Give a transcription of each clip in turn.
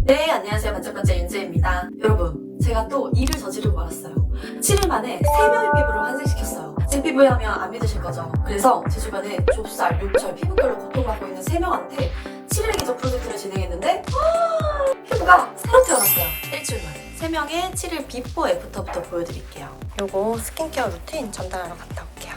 네, 안녕하세요. 반짝반짝 윤재입니다. 여러분, 제가 또 일을 저지르고 말았어요. 7일 만에 3명의 피부를 환생시켰어요. 제 피부에 하면 안 믿으실 거죠? 그래서 제 주변에 좁쌀, 요철, 피부결로 고통받고 있는 3명한테 7일 기적 프로젝트를 진행했는데 피부가 새로 태어났어요. 일주일 만에. 3명의 7일 비포 애프터부터 보여드릴게요. 요거 스킨케어 루틴 전달하러 갔다 올게요.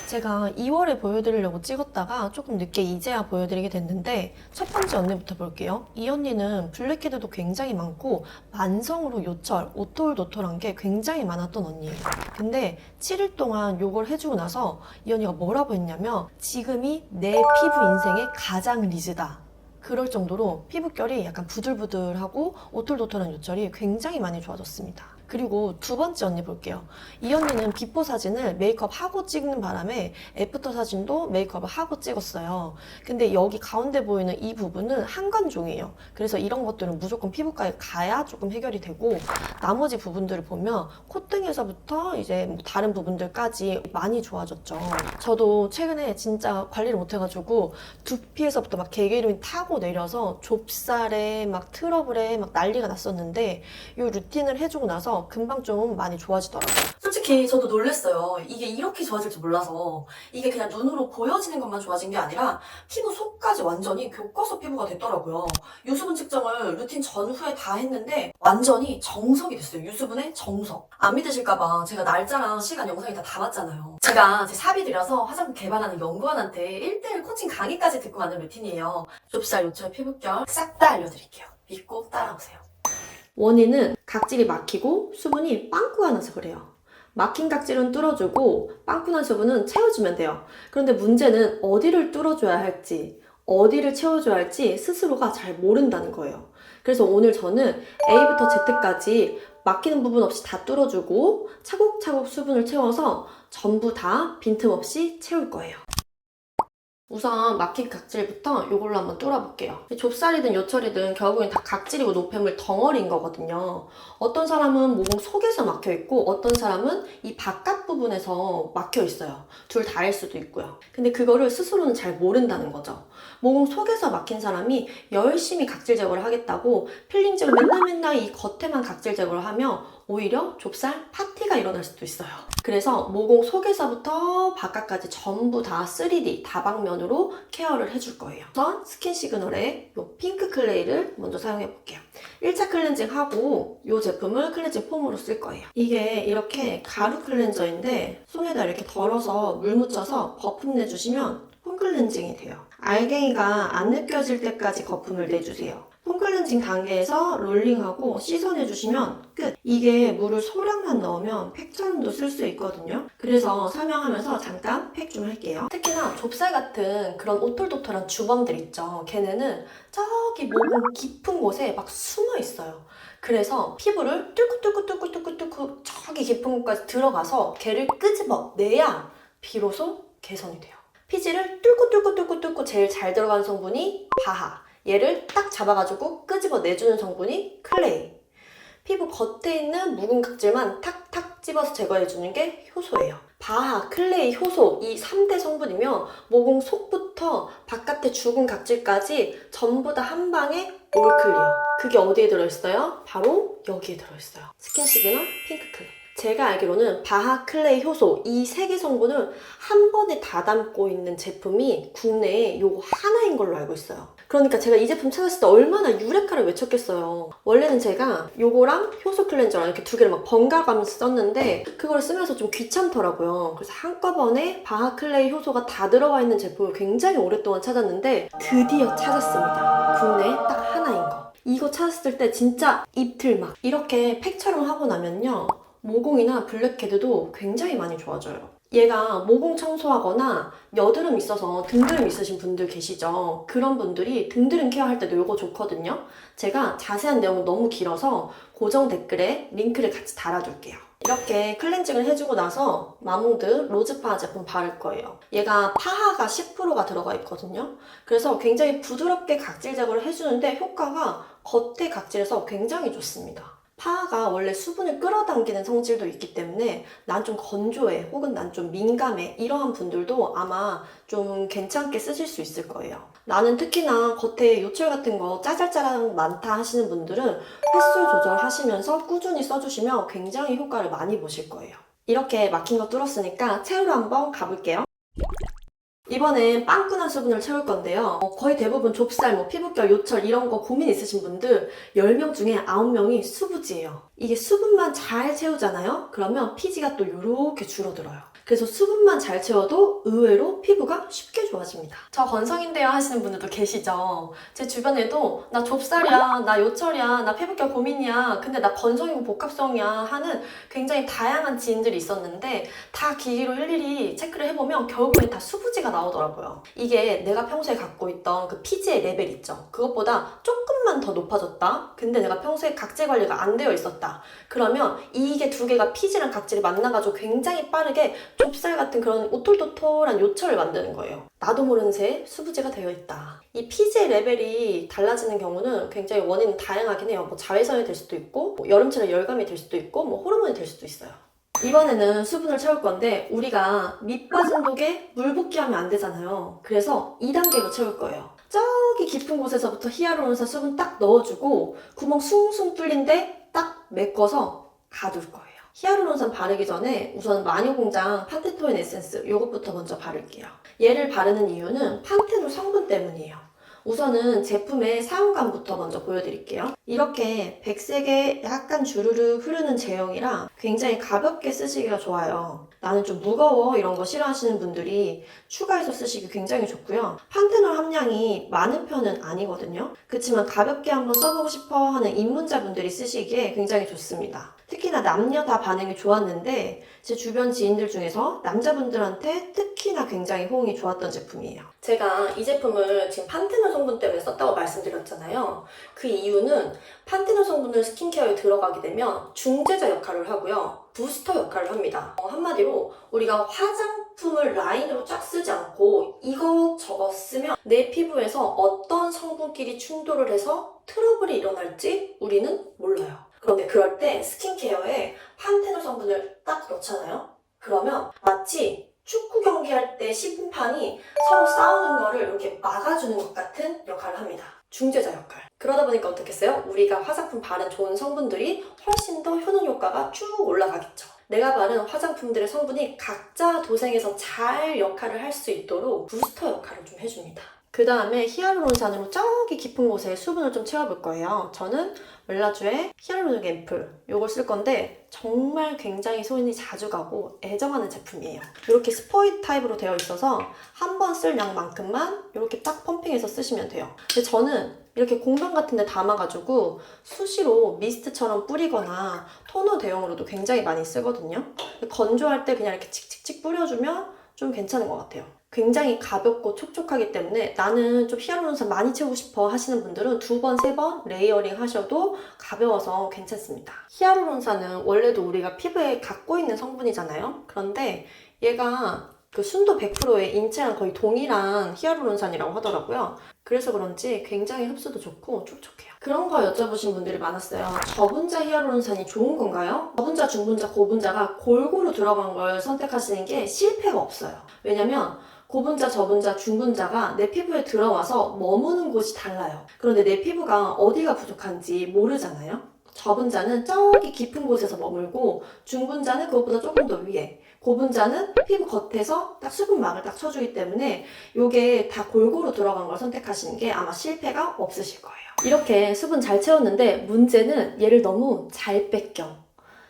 제가 2월에 보여드리려고 찍었다가 조금 늦게 이제야 보여드리게 됐는데 첫 번째 언니부터 볼게요. 이 언니는 블랙헤드도 굉장히 많고 만성으로 요철, 오톨도톨한 게 굉장히 많았던 언니예요. 근데 7일 동안 요걸 해주고 나서 이 언니가 뭐라고 했냐면 지금이 내 피부 인생의 가장 리즈다. 그럴 정도로 피부결이 약간 부들부들하고 오톨도톨한 요철이 굉장히 많이 좋아졌습니다. 그리고 두 번째 언니 볼게요. 이 언니는 비포 사진을 메이크업 하고 찍는 바람에 애프터 사진도 메이크업을 하고 찍었어요. 근데 여기 가운데 보이는 이 부분은 한관종이에요. 그래서 이런 것들은 무조건 피부과에 가야 조금 해결이 되고 나머지 부분들을 보면 콧등에서부터 이제 뭐 다른 부분들까지 많이 좋아졌죠. 저도 최근에 진짜 관리를 못해가지고 두피에서부터 막 개기름이 타고 내려서 좁쌀에 막 트러블에 막 난리가 났었는데 이 루틴을 해주고 나서 금방 좀 많이 좋아지더라고요. 솔직히 저도 놀랐어요. 이게 이렇게 좋아질 줄 몰라서. 이게 그냥 눈으로 보여지는 것만 좋아진 게 아니라 피부 속까지 완전히 교과서 피부가 됐더라고요. 유수분 측정을 루틴 전후에 다 했는데 완전히 정석이 됐어요. 유수분의 정석. 안 믿으실까봐 제가 날짜랑 시간 영상이 다 담았잖아요. 제가 제 삽입이라서 화장품 개발하는 연구원한테 1대1 코칭 강의까지 듣고 가는 루틴이에요. 좁쌀, 요철, 피부결 싹 다 알려드릴게요. 믿고 따라오세요. 원인은 각질이 막히고 수분이 빵꾸가 나서 그래요. 막힌 각질은 뚫어주고 빵꾸 난 수분은 채워주면 돼요. 그런데 문제는 어디를 뚫어줘야 할지, 어디를 채워줘야 할지 스스로가 잘 모른다는 거예요. 그래서 오늘 저는 A부터 Z까지 막히는 부분 없이 다 뚫어주고 차곡차곡 수분을 채워서 전부 다 빈틈없이 채울 거예요. 우선 막힌 각질부터 이걸로 한번 뚫어볼게요. 좁쌀이든 요철이든 결국엔 다 각질이고 노폐물 덩어리인 거거든요. 어떤 사람은 모공 속에서 막혀있고 어떤 사람은 이 바깥 부분에서 막혀있어요. 둘 다일 수도 있고요. 근데 그거를 스스로는 잘 모른다는 거죠. 모공 속에서 막힌 사람이 열심히 각질 제거를 하겠다고 필링제로 맨날 이 겉에만 각질 제거를 하면 오히려 좁쌀 파티가 일어날 수도 있어요. 그래서 모공 속에서부터 바깥까지 전부 다 3D 다방면으로 케어를 해줄 거예요. 우선 스킨 시그널의 이 핑크 클레이를 먼저 사용해 볼게요. 1차 클렌징 하고 이 제품을 클렌징 폼으로 쓸 거예요. 이게 이렇게 가루 클렌저인데 손에다 이렇게 덜어서 물 묻혀서 거품 내주시면 폼 클렌징이 돼요. 알갱이가 안 느껴질 때까지 거품을 내주세요. 폼 클렌징 단계에서 롤링하고 씻어내주시면 끝! 이게 물을 소량만 넣으면 팩처럼도 쓸 수 있거든요. 그래서 설명하면서 잠깐 팩 좀 할게요. 특히나 좁쌀 같은 그런 오톨도톨한 주범들 있죠. 걔네는 저기 모공 깊은 곳에 막 숨어 있어요. 그래서 피부를 뚫고 저기 깊은 곳까지 들어가서 걔를 끄집어 내야 비로소 개선이 돼요. 피지를 뚫고 제일 잘 들어가는 성분이 바하. 얘를 딱 잡아가지고 끄집어 내주는 성분이 클레이. 피부 겉에 있는 묵은 각질만 탁탁 집어서 제거해주는 게 효소예요. 바하, 클레이, 효소 이 3대 성분이면 모공 속부터 바깥에 죽은 각질까지 전부 다 한 방에 올 클리어. 그게 어디에 들어있어요? 바로 여기에 들어있어요. 스킨 시그널 핑크 클레이. 제가 알기로는 바하, 클레이, 효소 이 3개 성분을 한 번에 다 담고 있는 제품이 국내에 요거 하나인 걸로 알고 있어요. 그러니까 제가 이 제품 찾았을 때 얼마나 유레카를 외쳤겠어요. 원래는 제가 요거랑 효소 클렌저랑 이렇게 두 개를 막 번갈아가면서 썼는데 그걸 쓰면서 좀 귀찮더라고요. 그래서 한꺼번에 바하, 클레이, 효소가 다 들어가 있는 제품을 굉장히 오랫동안 찾았는데 드디어 찾았습니다. 국내에 딱 하나인 거. 이거 찾았을 때 진짜 입틀 막 이렇게 팩처럼 하고 나면요. 모공이나 블랙헤드도 굉장히 많이 좋아져요. 얘가 모공 청소하거나 여드름 있어서 등드름 있으신 분들 계시죠? 그런 분들이 등드름 케어할 때도 이거 좋거든요. 제가 자세한 내용은 너무 길어서 고정 댓글에 링크를 같이 달아둘게요. 이렇게 클렌징을 해주고 나서 마몽드 로즈파하 제품 바를 거예요. 얘가 파하가 10%가 들어가 있거든요. 그래서 굉장히 부드럽게 각질 제거를 해주는데 효과가 겉에 각질에서 굉장히 좋습니다. 파하가 원래 수분을 끌어당기는 성질도 있기 때문에 난 좀 건조해 혹은 난 좀 민감해 이러한 분들도 아마 좀 괜찮게 쓰실 수 있을 거예요. 나는 특히나 겉에 요철 같은 거 짜잘짜랑 많다 하시는 분들은 횟수 조절하시면서 꾸준히 써주시면 굉장히 효과를 많이 보실 거예요. 이렇게 막힌 거 뚫었으니까 채우러 한번 가볼게요. 이번엔 빵끈한 수분을 채울 건데요. 거의 대부분 좁쌀, 피부결, 요철 이런 거 고민 있으신 분들 10명 중에 9명이 수부지예요. 이게 수분만 잘 채우잖아요? 그러면 피지가 또 이렇게 줄어들어요. 그래서 수분만 잘 채워도 의외로 피부가 쉽게 좋아집니다. 저 건성인데요 하시는 분들도 계시죠? 제 주변에도 나 좁쌀이야, 나 요철이야, 나 피부결 고민이야, 근데 나 건성이고 복합성이야 하는 굉장히 다양한 지인들이 있었는데 다 기기로 일일이 체크를 해보면 결국엔 다 수부지가 나오더라고요. 이게 내가 평소에 갖고 있던 그 피지의 레벨 있죠? 그것보다 조금만 더 높아졌다? 근데 내가 평소에 각질 관리가 안 되어 있었다. 그러면 이게 두 개가 피지랑 각질이 만나가지고 굉장히 빠르게 좁쌀 같은 그런 오톨도톨한 요철을 만드는 거예요. 나도 모르는 새에 수부지가 되어 있다. 이 피지의 레벨이 달라지는 경우는 굉장히 원인은 다양하긴 해요. 자외선이 될 수도 있고, 여름철에 열감이 될 수도 있고, 호르몬이 될 수도 있어요. 이번에는 수분을 채울 건데 우리가 밑빠진 독에 물 붓기하면 안 되잖아요. 그래서 2단계로 채울 거예요. 저기 깊은 곳에서부터 히아루론산 수분 딱 넣어주고 구멍 숭숭 뚫린데 딱 메꿔서 가둘 거예요. 히아루론산 바르기 전에 우선 마녀공장 판테토인 에센스 이것부터 먼저 바를게요. 얘를 바르는 이유는 판테놀 성분 때문이에요. 우선은 제품의 사용감부터 먼저 보여드릴게요. 이렇게 백색에 약간 주르르 흐르는 제형이라 굉장히 가볍게 쓰시기가 좋아요. 나는 좀 무거워 이런 거 싫어하시는 분들이 추가해서 쓰시기 굉장히 좋고요. 판테놀 함량이 많은 편은 아니거든요. 그렇지만 가볍게 한번 써보고 싶어 하는 입문자분들이 쓰시기에 굉장히 좋습니다. 특히나 남녀 다 반응이 좋았는데 제 주변 지인들 중에서 남자분들한테 특히나 굉장히 호응이 좋았던 제품이에요. 제가 이 제품을 지금 판테놀 성분 때문에 썼다고 말씀드렸잖아요. 그 이유는 판테놀 성분을 스킨케어에 들어가게 되면 중재자 역할을 하고요. 부스터 역할을 합니다. 한마디로 우리가 화장품을 라인으로 쫙 쓰지 않고 이것저것 쓰면 내 피부에서 어떤 성분끼리 충돌을 해서 트러블이 일어날지 우리는 몰라요. 그런데 그럴 때 스킨케어에 판테놀 성분을 딱 넣잖아요? 그러면 마치 축구 경기할 때 심판이 서로 싸우는 거를 이렇게 막아주는 것 같은 역할을 합니다. 중재자 역할. 그러다 보니까 어떻겠어요? 우리가 화장품 바른 좋은 성분들이 훨씬 더 효능 효과가 쭉 올라가겠죠. 내가 바른 화장품들의 성분이 각자 도생해서 잘 역할을 할 수 있도록 부스터 역할을 좀 해줍니다. 그 다음에 히알루론산으로 저기 깊은 곳에 수분을 좀 채워볼 거예요. 저는 멜라주의 히알루론 앰플 이걸 쓸 건데 정말 굉장히 손이 자주 가고 애정하는 제품이에요. 이렇게 스포이드 타입으로 되어 있어서 한 번 쓸 양만큼만 이렇게 딱 펌핑해서 쓰시면 돼요. 근데 저는 이렇게 공병 같은 데 담아가지고 수시로 미스트처럼 뿌리거나 토너 대용으로도 굉장히 많이 쓰거든요. 건조할 때 그냥 이렇게 칙칙칙 뿌려주면 좀 괜찮은 것 같아요. 굉장히 가볍고 촉촉하기 때문에 나는 좀 히알루론산 많이 채우고 싶어 하시는 분들은 2번, 3번 레이어링 하셔도 가벼워서 괜찮습니다. 히알루론산은 원래도 우리가 피부에 갖고 있는 성분이잖아요. 그런데 얘가 그 순도 100%의 인체랑 거의 동일한 히알루론산이라고 하더라고요. 그래서 그런지 굉장히 흡수도 좋고 촉촉해요. 그런 거 여쭤보신 분들이 많았어요. 저분자 히알루론산이 좋은 건가요? 저분자, 중분자, 고분자가 골고루 들어간 걸 선택하시는 게 실패가 없어요. 왜냐면 고분자, 저분자, 중분자가 내 피부에 들어와서 머무는 곳이 달라요. 그런데 내 피부가 어디가 부족한지 모르잖아요. 저분자는 저기 깊은 곳에서 머물고 중분자는 그것보다 조금 더 위에, 고분자는 피부 겉에서 딱 수분막을 딱 쳐주기 때문에 이게 다 골고루 들어간 걸 선택하시는 게 아마 실패가 없으실 거예요. 이렇게 수분 잘 채웠는데 문제는 얘를 너무 잘 뺏겨.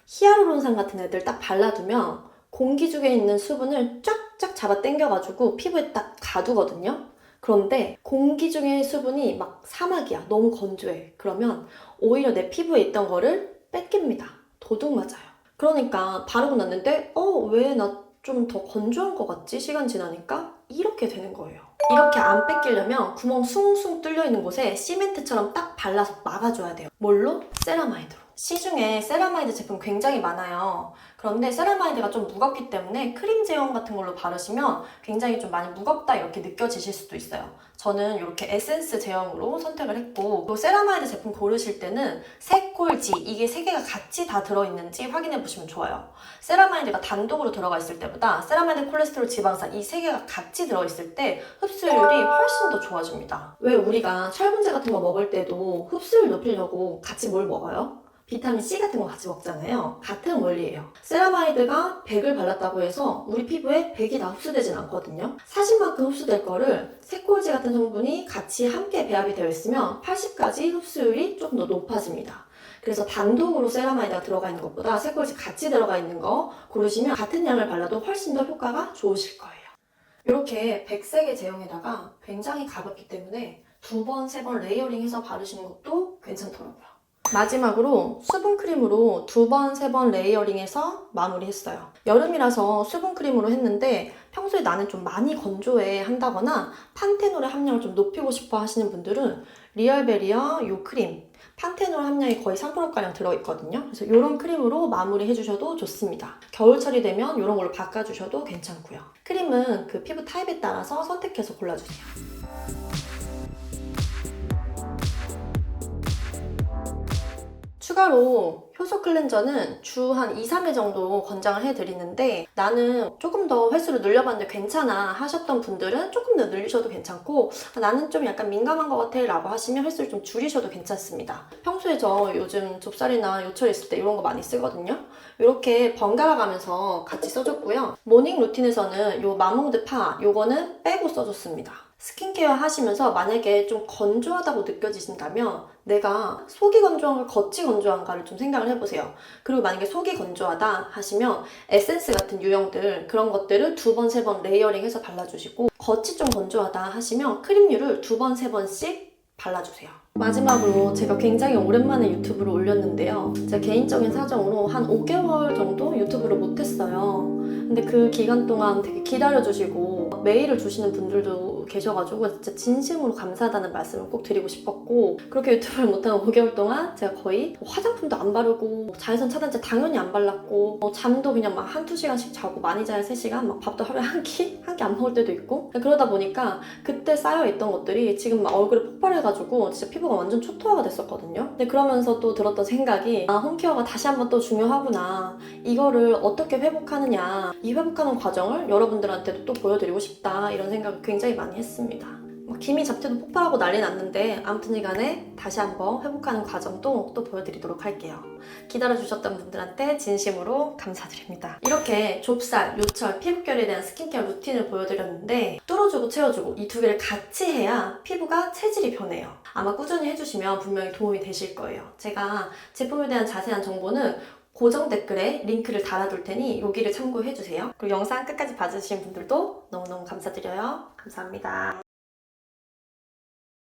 히알루론산 같은 애들 딱 발라두면 공기 중에 있는 수분을 쫙쫙 잡아 당겨가지고 피부에 딱 가두거든요. 그런데 공기 중에 수분이 막 사막이야. 너무 건조해. 그러면 오히려 내 피부에 있던 거를 뺏깁니다. 도둑 맞아요. 그러니까 바르고 났는데 왜 나 좀 더 건조한 것 같지? 시간 지나니까? 이렇게 되는 거예요. 이렇게 안 뺏기려면 구멍 숭숭 뚫려 있는 곳에 시멘트처럼 딱 발라서 막아줘야 돼요. 뭘로? 세라마이드로. 시중에 세라마이드 제품 굉장히 많아요. 그런데 세라마이드가 좀 무겁기 때문에 크림 제형 같은 걸로 바르시면 굉장히 좀 많이 무겁다 이렇게 느껴지실 수도 있어요. 저는 이렇게 에센스 제형으로 선택을 했고, 또 세라마이드 제품 고르실 때는 색, 콜지 이게 세 개가 같이 다 들어있는지 확인해 보시면 좋아요. 세라마이드가 단독으로 들어가 있을 때보다 세라마이드, 콜레스테롤, 지방산 이 세 개가 같이 들어있을 때 흡수율이 훨씬 더 좋아집니다. 왜 우리가 철분제 같은 거 먹을 때도 흡수율 높이려고 같이 뭘 먹어요? 비타민 C 같은 거 같이 먹잖아요. 같은 원리예요. 세라마이드가 100을 발랐다고 해서 우리 피부에 100이 다 흡수되진 않거든요. 40만큼 흡수될 거를 색콜지 같은 성분이 같이 함께 배합이 되어 있으면 80까지 흡수율이 조금 더 높아집니다. 그래서 단독으로 세라마이드가 들어가 있는 것보다 색콜지 같이 들어가 있는 거 고르시면 같은 양을 발라도 훨씬 더 효과가 좋으실 거예요. 이렇게 백색의 제형에다가 굉장히 가볍기 때문에 2번, 3번 레이어링해서 바르시는 것도 괜찮더라고요. 마지막으로 수분크림으로 2번, 3번 레이어링해서 마무리했어요. 여름이라서 수분크림으로 했는데 평소에 나는 좀 많이 건조해 한다거나 판테놀의 함량을 좀 높이고 싶어 하시는 분들은 리얼베리어 요 크림 판테놀 함량이 거의 3%가량 들어있거든요. 그래서 이런 크림으로 마무리 해주셔도 좋습니다. 겨울철이 되면 이런 걸로 바꿔주셔도 괜찮고요. 크림은 그 피부 타입에 따라서 선택해서 골라주세요. 추가로 효소 클렌저는 주 한 2, 3회 정도 권장을 해드리는데, 나는 조금 더 횟수를 늘려봤는데 괜찮아 하셨던 분들은 조금 더 늘리셔도 괜찮고, 나는 좀 약간 민감한 것 같아 라고 하시면 횟수를 좀 줄이셔도 괜찮습니다. 평소에 저 요즘 좁쌀이나 요철 있을 때 이런 거 많이 쓰거든요. 이렇게 번갈아 가면서 같이 써줬고요. 모닝 루틴에서는 요 마몽드 파 요거는 빼고 써줬습니다. 스킨케어 하시면서 만약에 좀 건조하다고 느껴지신다면 내가 속이 건조한가 겉이 건조한가를 좀 생각을 해보세요. 그리고 만약에 속이 건조하다 하시면 에센스 같은 유형들 그런 것들을 2번, 3번 레이어링해서 발라주시고, 겉이 좀 건조하다 하시면 크림류를 2번, 3번씩 발라주세요. 마지막으로 제가 굉장히 오랜만에 유튜브를 올렸는데요. 제 개인적인 사정으로 한 5개월 정도 유튜브를 못했어요. 근데 그 기간 동안 되게 기다려주시고 메일을 주시는 분들도 계셔가지고 진짜 진심으로 감사하다는 말씀을 꼭 드리고 싶었고, 그렇게 유튜브를 못한 5개월 동안 제가 거의 화장품도 안 바르고 자외선 차단제 당연히 안 발랐고 잠도 그냥 막 한두 시간씩 자고 많이 자야 3시간, 막 밥도 하루에 한 끼 안 먹을 때도 있고, 그러다 보니까 그때 쌓여있던 것들이 지금 막 얼굴에 폭발해가지고 진짜 피부가 완전 초토화가 됐었거든요. 근데 그러면서 또 들었던 생각이, 홈케어가 다시 한번 또 중요하구나, 이거를 어떻게 회복하느냐, 이 회복하는 과정을 여러분들한테도 또 보여드리고 싶다, 이런 생각을 굉장히 많이 했습니다. 기미 잡티도 폭발하고 난리 났는데 아무튼 간에 다시 한번 회복하는 과정도 또 보여드리도록 할게요. 기다려주셨던 분들한테 진심으로 감사드립니다. 이렇게 좁쌀, 요철, 피부결에 대한 스킨케어 루틴을 보여드렸는데, 뚫어주고 채워주고 이 두 개를 같이 해야 피부가 체질이 변해요. 아마 꾸준히 해주시면 분명히 도움이 되실 거예요. 제가 제품에 대한 자세한 정보는 고정 댓글에 링크를 달아둘 테니 여기를 참고해주세요. 그리고 영상 끝까지 봐주신 분들도 너무너무 감사드려요. 감사합니다.